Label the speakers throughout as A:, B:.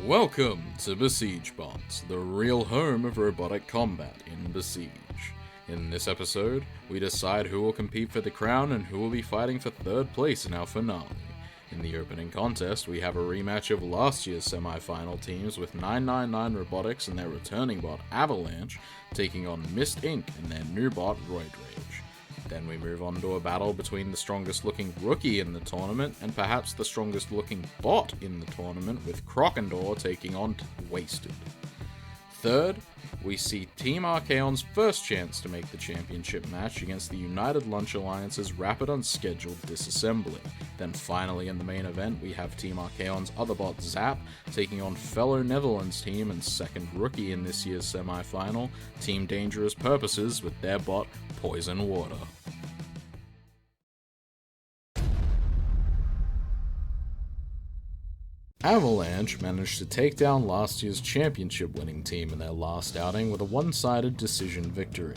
A: Welcome to Besiege Bots, the real home of robotic combat in Besiege. In this episode, we decide who will compete for the crown and who will be fighting for third place in our finale. In the opening contest, we have a rematch of last year's semi-final teams with 999 Robotics and their returning bot Avalanche taking on Mist Inc. and their new bot Roid. Then we move on to a battle between the strongest looking rookie in the tournament and perhaps the strongest looking bot in the tournament with Croc and Awe taking on Wasted. Third, we see Team Archaon's first chance to make the championship match against the United Lunch Alliance's rapid unscheduled Disassembly. Then finally in the main event, we have Team Archaon's other bot Zap taking on fellow Netherlands team and second rookie in this year's semi-final, Team Dangerous Purposes with their bot Poison Water. Avalanche managed to take down last year's championship-winning team in their last outing with a one-sided decision victory.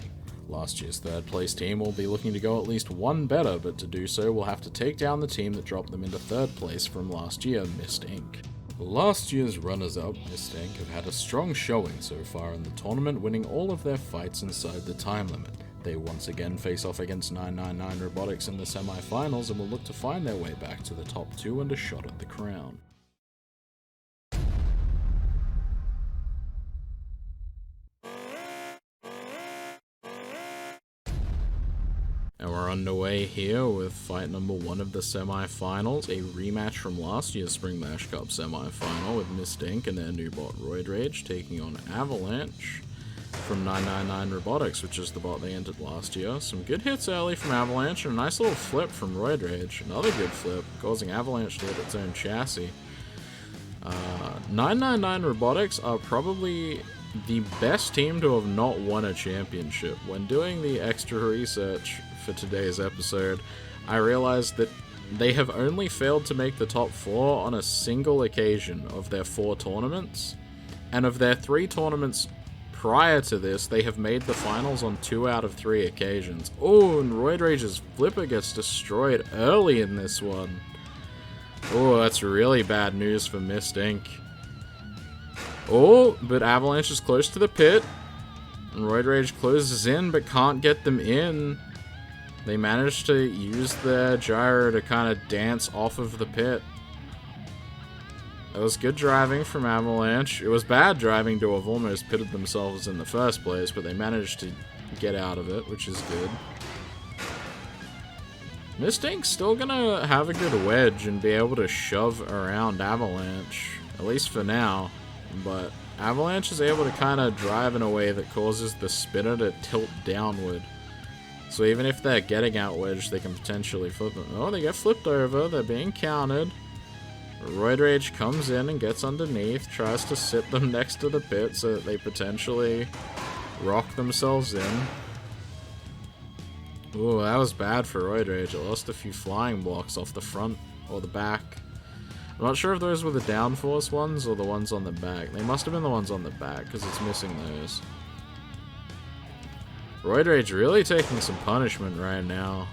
A: Last year's third-place team will be looking to go at least one better, but to do so will have to take down the team that dropped them into third place from last year, Mist Inc. Last year's runners-up, Mist Inc. have had a strong showing so far in the tournament, winning all of their fights inside the time limit. They once again face off against 999 Robotics in the semi-finals and will look to find their way back to the top two and a shot at the crown. And we're underway here with fight number 1 of the semi-finals, a rematch from last year's Spring Bash Cup semi-final with Mist Inc. and their new bot Roid taking on Avalanche from 999 Robotics, which is the bot they entered last year. Some good hits early from Avalanche and a nice little flip from Roid. Another good flip, causing Avalanche to hit its own chassis. 999 Robotics are probably the best team to have not won a championship. When doing the extra research for today's episode, I realized that they have only failed to make the top 4 on a single occasion of their 4 tournaments, and of their 3 tournaments prior to this, they have made the finals on 2 out of 3 occasions. Oh, and Roid flipper gets destroyed early in this one. Oh, that's really bad news for Mist Inc. Oh, but Avalanche is close to the pit, and Roid closes in but can't get them in. They managed to use their gyro to kind of dance off of the pit. That was good driving from Avalanche. It was bad driving to have almost pitted themselves in the first place, but they managed to get out of it, which is good. Mist Inc.'s still gonna have a good wedge and be able to shove around Avalanche, at least for now. But Avalanche is able to kind of drive in a way that causes the spinner to tilt downward. So even if they're getting out wedged, they can potentially flip them. Oh, they get flipped over. They're being counted. Roid comes in and gets underneath, tries to sit them next to the pit so that they potentially rock themselves in. Ooh, that was bad for Roid. It lost a few flying blocks off the front or the back. I'm not sure if those were the downforce ones or the ones on the back. They must have been the ones on the back because it's missing those. Roid really taking some punishment right now.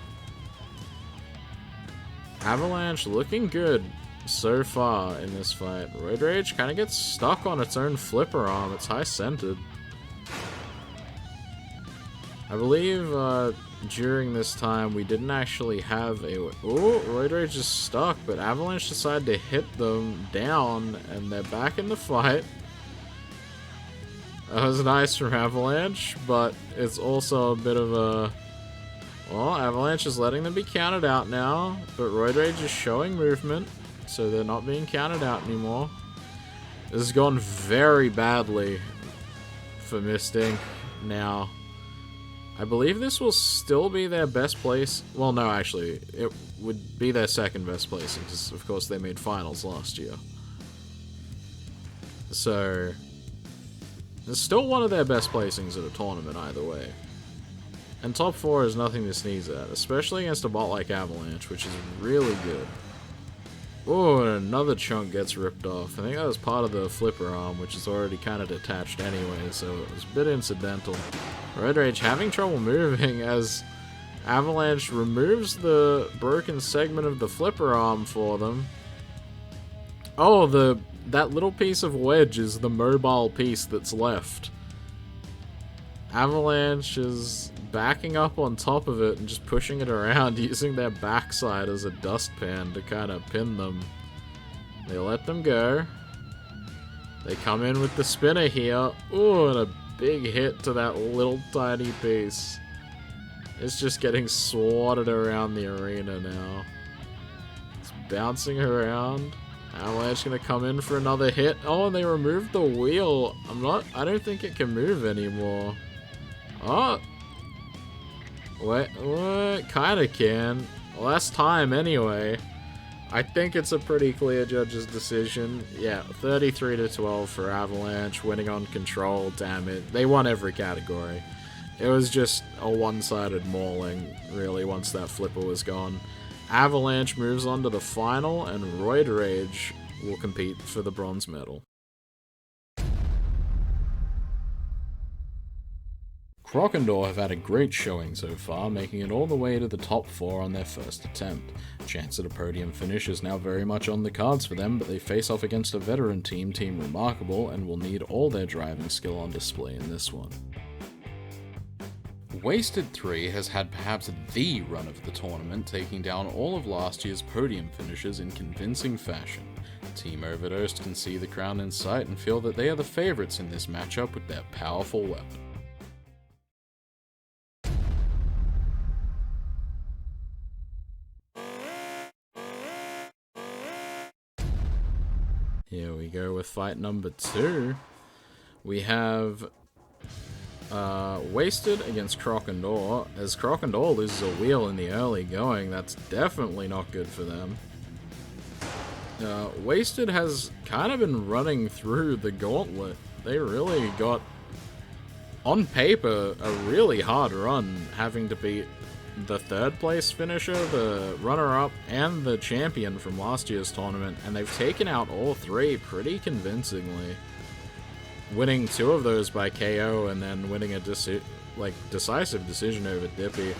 A: Avalanche looking good so far in this fight. Roid kind of gets stuck on its own flipper arm. It's high-centered. I believe during this time we didn't actually have a... Oh, Roid is stuck, but Avalanche decided to hit them down, and they're back in the fight. That was nice from Avalanche, but it's also a bit of a... Well, Avalanche is letting them be counted out now, but Roid is showing movement, so they're not being counted out anymore. This has gone very badly for Mist Inc. now. I believe this will still be their best place. Well, no, actually, it would be their second best placing, because of course they made finals last year. So... it's still one of their best placings at a tournament either way. And top 4 is nothing to sneeze at, especially against a bot like Avalanche, which is really good. Oh, and another chunk gets ripped off. I think that was part of the flipper arm, which is already kind of detached anyway, so it was a bit incidental. Roid having trouble moving as Avalanche removes the broken segment of the flipper arm for them. Oh, that little piece of wedge is the mobile piece that's left. Avalanche is backing up on top of it and just pushing it around, using their backside as a dustpan to kind of pin them. They let them go. They come in with the spinner here. Ooh, and a big hit to that little tiny piece. It's just getting swatted around the arena now. It's bouncing around. Avalanche gonna come in for another hit. Oh, and they removed the wheel. I don't think it can move anymore. Oh. What? Kinda can. Last time anyway. I think it's a pretty clear judge's decision. Yeah, 33-12 for Avalanche, winning on control, damn it. They won every category. It was just a one-sided mauling, really, once that flipper was gone. Avalanche moves on to the final, and Roid Rage will compete for the bronze medal. Croc and Awe have had a great showing so far, making it all the way to the top 4 on their first attempt. Chance at a podium finish is now very much on the cards for them, but they face off against a veteran team, Team Remarkable, and will need all their driving skill on display in this one. Wasted 3 has had perhaps the run of the tournament, taking down all of last year's podium finishes in convincing fashion. Team Overdosed can see the crown in sight and feel that they are the favourites in this matchup with their powerful weapon. Here we go with fight number 2. We have Wasted against Croc and Awe. As Croc and Awe loses a wheel in the early going, that's definitely not good for them. Wasted has kind of been running through the gauntlet. They really got, on paper, a really hard run, having to beat the 3rd place finisher, the runner-up, and the champion from last year's tournament, and they've taken out all 3 pretty convincingly. Winning 2 of those by KO, and then winning a decisive decision over Dippy.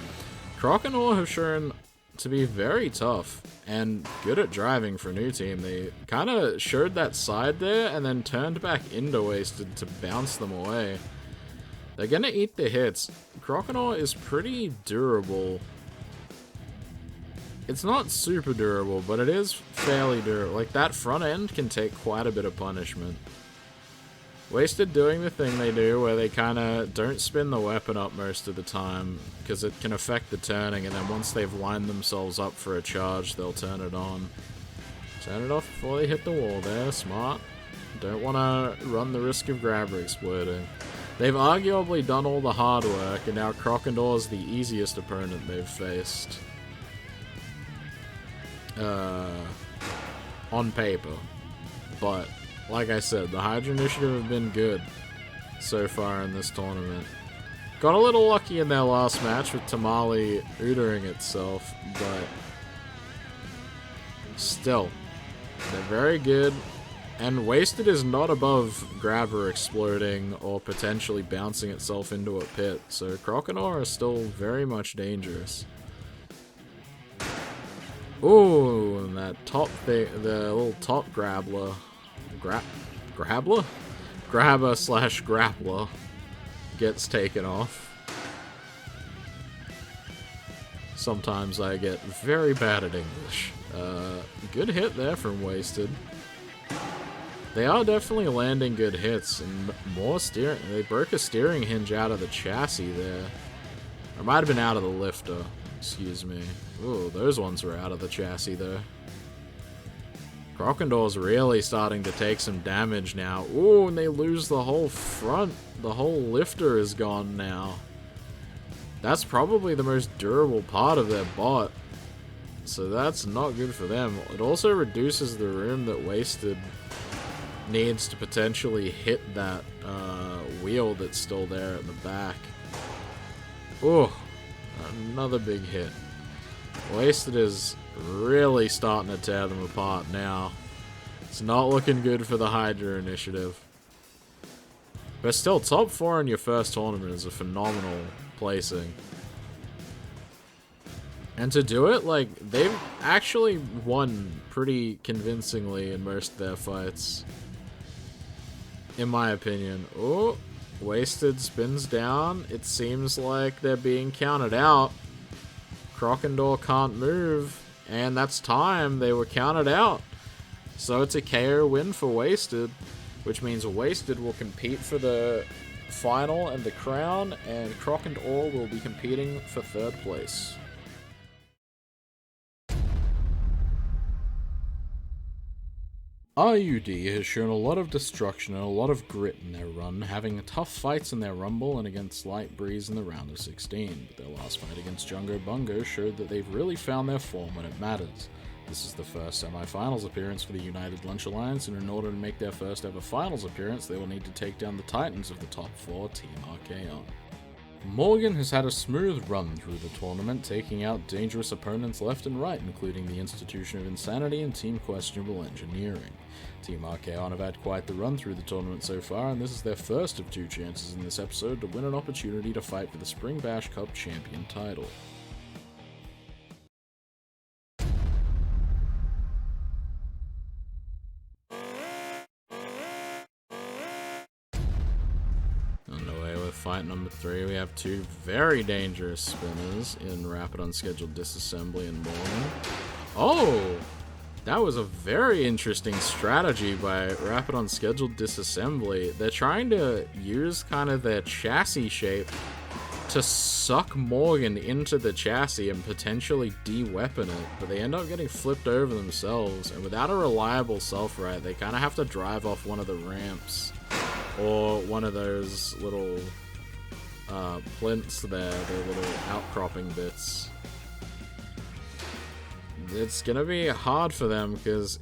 A: Croc and Awe have shown to be very tough, and good at driving for a new team. They kind of showed that side there, and then turned back into Wasted to bounce them away. They're gonna eat the hits. Croc and Awe is pretty durable. It's not super durable, but it is fairly durable. Like, that front end can take quite a bit of punishment. Wasted doing the thing they do where they kind of don't spin the weapon up most of the time because it can affect the turning, and then once they've lined themselves up for a charge, they'll turn it on. Turn it off before they hit the wall there. Smart. Don't want to run the risk of grabber exploding. They've arguably done all the hard work, and now Croc and Awe is the easiest opponent they've faced. On paper. But, like I said, the Hydra Initiative have been good so far in this tournament. Got a little lucky in their last match with Tamale ootering itself, but still, they're very good. And Wasted is not above grabber exploding or potentially bouncing itself into a pit, so Croc and Awe are still very much dangerous. Ooh, and that top thing, the little top grabbler, grabber slash grappler gets taken off. Sometimes I get very bad at English. Good hit there from Wasted. They are definitely landing good hits, and more steering. They broke a steering hinge out of the chassis there. Or might have been out of the lifter, excuse me. Ooh, those ones were out of the chassis though. Croc and Awe's really starting to take some damage now. Ooh, and they lose the whole front. The whole lifter is gone now. That's probably the most durable part of their bot. So that's not good for them. It also reduces the room that Wasted needs to potentially hit that wheel that's still there at the back. Ooh, another big hit. Wasted is really starting to tear them apart now. It's not looking good for the Hydra Initiative. But still, top 4 in your first tournament is a phenomenal placing. And to do it, like, they've actually won pretty convincingly in most of their fights. In my opinion. Oh, Wasted spins down. It seems like they're being counted out. Croc and Awe can't move. And that's time. They were counted out. So it's a KO win for Wasted, which means Wasted will compete for the final and the crown, and Croc and Awe will be competing for third place. RUD has shown a lot of destruction and a lot of grit in their run, having tough fights in their Rumble and against Light Breeze in the round of 16, but their last fight against Jungo Bungo showed that they've really found their form when it matters. This is the first semi-finals appearance for the United Lunch Alliance, and in order to make their first ever finals appearance, they will need to take down the titans of the top 4, Team Archaon. Morgan has had a smooth run through the tournament, taking out dangerous opponents left and right, including the Institution of Insanity and Team Questionable Engineering. Team Archaon have had quite the run through the tournament so far, and this is their first of 2 chances in this episode to win an opportunity to fight for the Spring Bash Cup champion title. Fight number 3, we have 2 very dangerous spinners in Rapid Unscheduled Disassembly and Morgan. Oh! That was a very interesting strategy by Rapid Unscheduled Disassembly. They're trying to use kind of their chassis shape to suck Morgan into the chassis and potentially de-weapon it, but they end up getting flipped over themselves, and without a reliable self-right, they kind of have to drive off one of the ramps, or one of those little plinths there, the little outcropping bits. It's gonna be hard for them because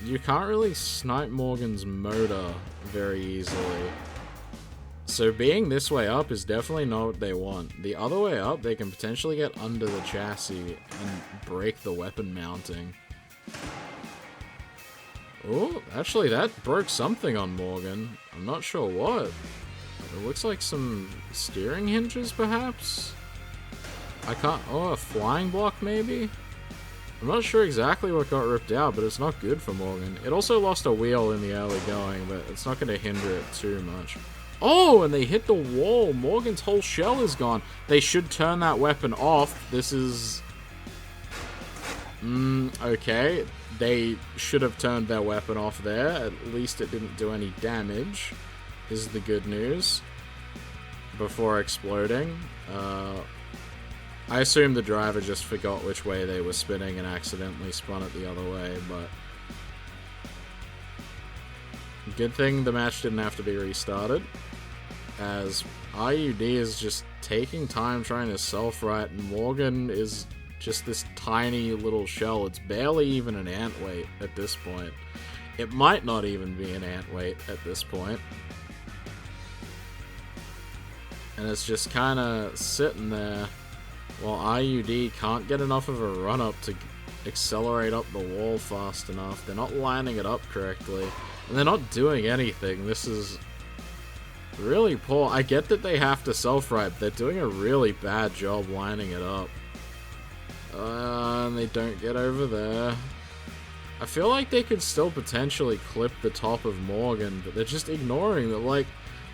A: you can't really snipe Morgan's motor very easily. So being this way up is definitely not what they want. The other way up, they can potentially get under the chassis and break the weapon mounting. Oh, actually that broke something on Morgan. I'm not sure what. It looks like some steering hinges, perhaps? I can't... Oh, a flying block, maybe? I'm not sure exactly what got ripped out, but it's not good for Morgan. It also lost a wheel in the early going, but it's not going to hinder it too much. Oh, and they hit the wall! Morgan's whole shell is gone. They should turn that weapon off. This is... okay. They should have turned their weapon off there. At least it didn't do any damage. Is the good news before exploding. I assume the driver just forgot which way they were spinning and accidentally spun it the other way, but good thing the match didn't have to be restarted, as RUD is just taking time trying to self-right, and Morgan is just this tiny little shell. It's barely even an ant weight at this point. It might not even be an ant weight at this point. And it's just kind of sitting there while RUD can't get enough of a run-up to accelerate up the wall fast enough. They're not lining it up correctly, and they're not doing anything. This is really poor. I get that they have to self-right, but they're doing a really bad job lining it up. And they don't get over there. I feel like they could still potentially clip the top of Morgan, but they're just ignoring it. Like,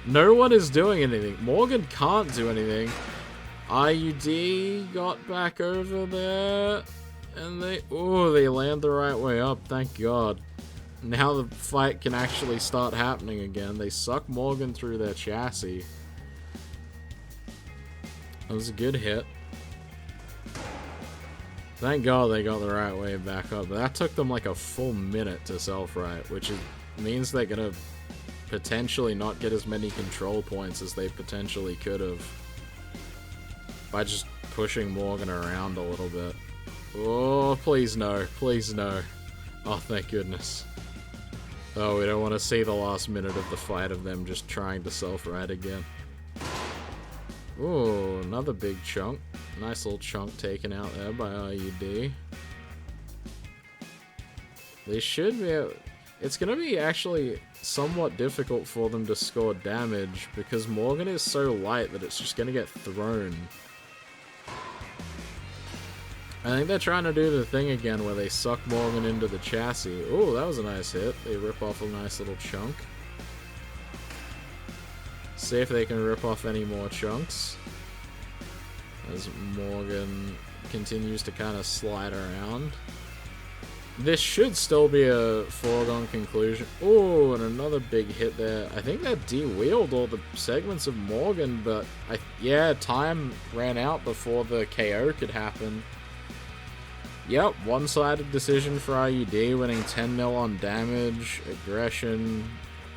A: no one is doing anything. Morgan can't do anything. RUD got back over there, and they land the right way up, thank God. Now the fight can actually start happening again. They suck Morgan through their chassis. That was a good hit. Thank God they got the right way back up, but that took them like a full minute to self-right, which means they're gonna potentially not get as many control points as they potentially could have by just pushing Morgan around a little bit. Oh, please no. Please no. Oh, thank goodness. Oh, we don't want to see the last minute of the fight of them just trying to self-right again. Ooh, another big chunk. Nice little chunk taken out there by RUD. They should be able... It's going to be actually somewhat difficult for them to score damage because Morgan is so light that it's just going to get thrown. I think they're trying to do the thing again where they suck Morgan into the chassis. Oh, that was a nice hit. They rip off a nice little chunk. See if they can rip off any more chunks. As Morgan continues to kind of slide around. This should still be a foregone conclusion. Oh, and another big hit there. I think that de-wheeled all the segments of Morgan, but yeah, time ran out before the KO could happen. Yep, one-sided decision for IUD, winning 10 mil on damage, aggression,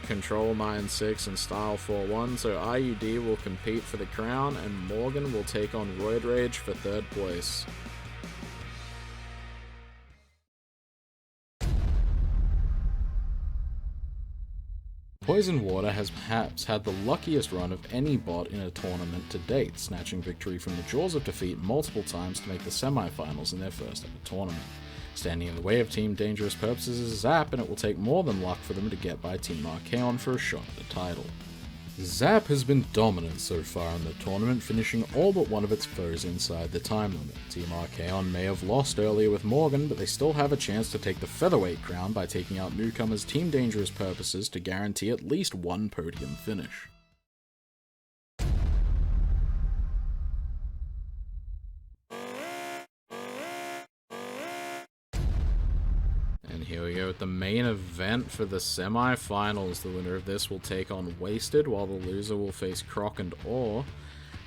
A: control 9-6, and style 4-1. So IUD will compete for the crown, and Morgan will take on Roid Rage for 3rd place. Poison Water has perhaps had the luckiest run of any bot in a tournament to date, snatching victory from the jaws of defeat multiple times to make the semifinals in their first ever tournament. Standing in the way of Team Dangerous purposes is Zap, and it will take more than luck for them to get by Team Archaon for a shot at the title. Zap has been dominant so far in the tournament, finishing all but one of its foes inside the time limit. Team Archaon may have lost earlier with Morgan, but they still have a chance to take the featherweight crown by taking out newcomers Team Dangerous purposes to guarantee at least one podium finish. And here we go with the main event for the semi-finals. The winner of this will take on Wasted, while the loser will face Croc and Awe.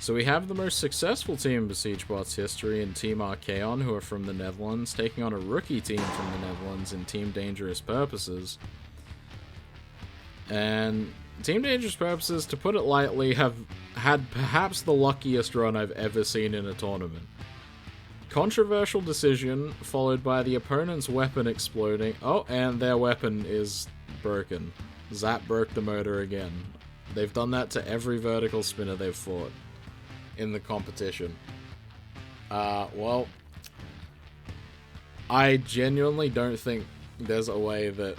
A: So we have the most successful team in Besiege Bot's history in Team Archaon, who are from the Netherlands, taking on a rookie team from the Netherlands in Team Dangerous Purposes. And Team Dangerous Purposes, to put it lightly, have had perhaps the luckiest run I've ever seen in a tournament. Controversial decision, followed by the opponent's weapon exploding. Oh, and their weapon is broken. Zap broke the motor again. They've done that to every vertical spinner they've fought in the competition. Well, I genuinely don't think there's a way that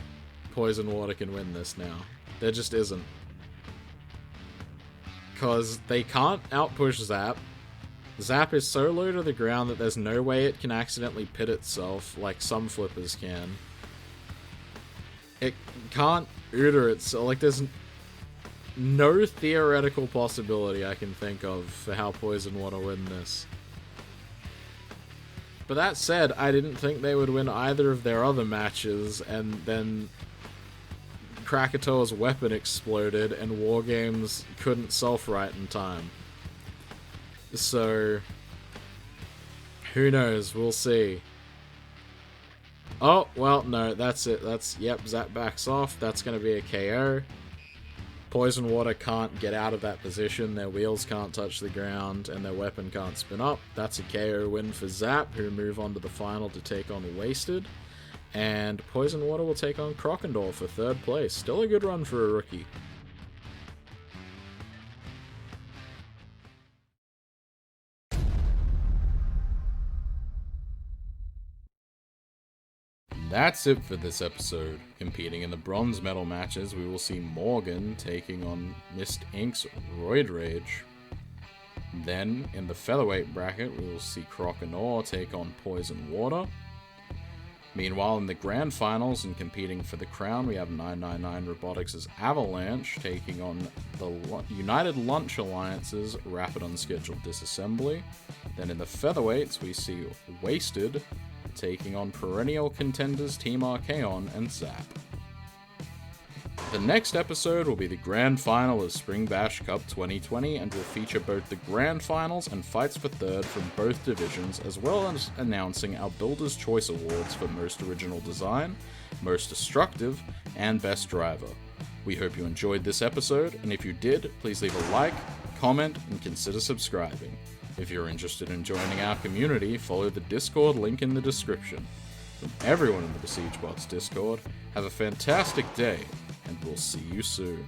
A: Poison Water can win this now. There just isn't. Because they can't outpush Zap. Zap is so low to the ground that there's no way it can accidentally pit itself like some flippers can. It can't Uter itself. Like, there's no theoretical possibility I can think of for how Poison Water win this. But that said, I didn't think they would win either of their other matches, and then Krakatoa's weapon exploded and Wargames couldn't self-right in time. So, who knows? We'll see. Oh, well, no, that's it. Yep, Zap backs off. That's going to be a KO. Poison Water can't get out of that position. Their wheels can't touch the ground, and their weapon can't spin up. That's a KO win for Zap, who move on to the final to take on Wasted. And Poison Water will take on Croc and Awe for 3rd place. Still a good run for a rookie. That's it for this episode. Competing in the bronze medal matches, we will see Morgan taking on Mist Inc.'s Roid Rage. Then, in the featherweight bracket, we will see Croc and Awe take on Poison Water. Meanwhile, in the grand finals and competing for the crown, we have 999 Robotics' Avalanche taking on the United Lunch Alliance's Rapid Unscheduled Disassembly. Then in the featherweights, we see Wasted taking on perennial contenders Team Archaon and Zap. The next episode will be the grand final of Spring Bash Cup 2020 and will feature both the grand finals and fights for 3rd from both divisions, as well as announcing our Builder's Choice Awards for Most Original Design, Most Destructive, and Best Driver. We hope you enjoyed this episode, and if you did, please leave a like, comment, and consider subscribing. If you're interested in joining our community, follow the Discord link in the description. From everyone in the Besiege Bots Discord, have a fantastic day, and we'll see you soon.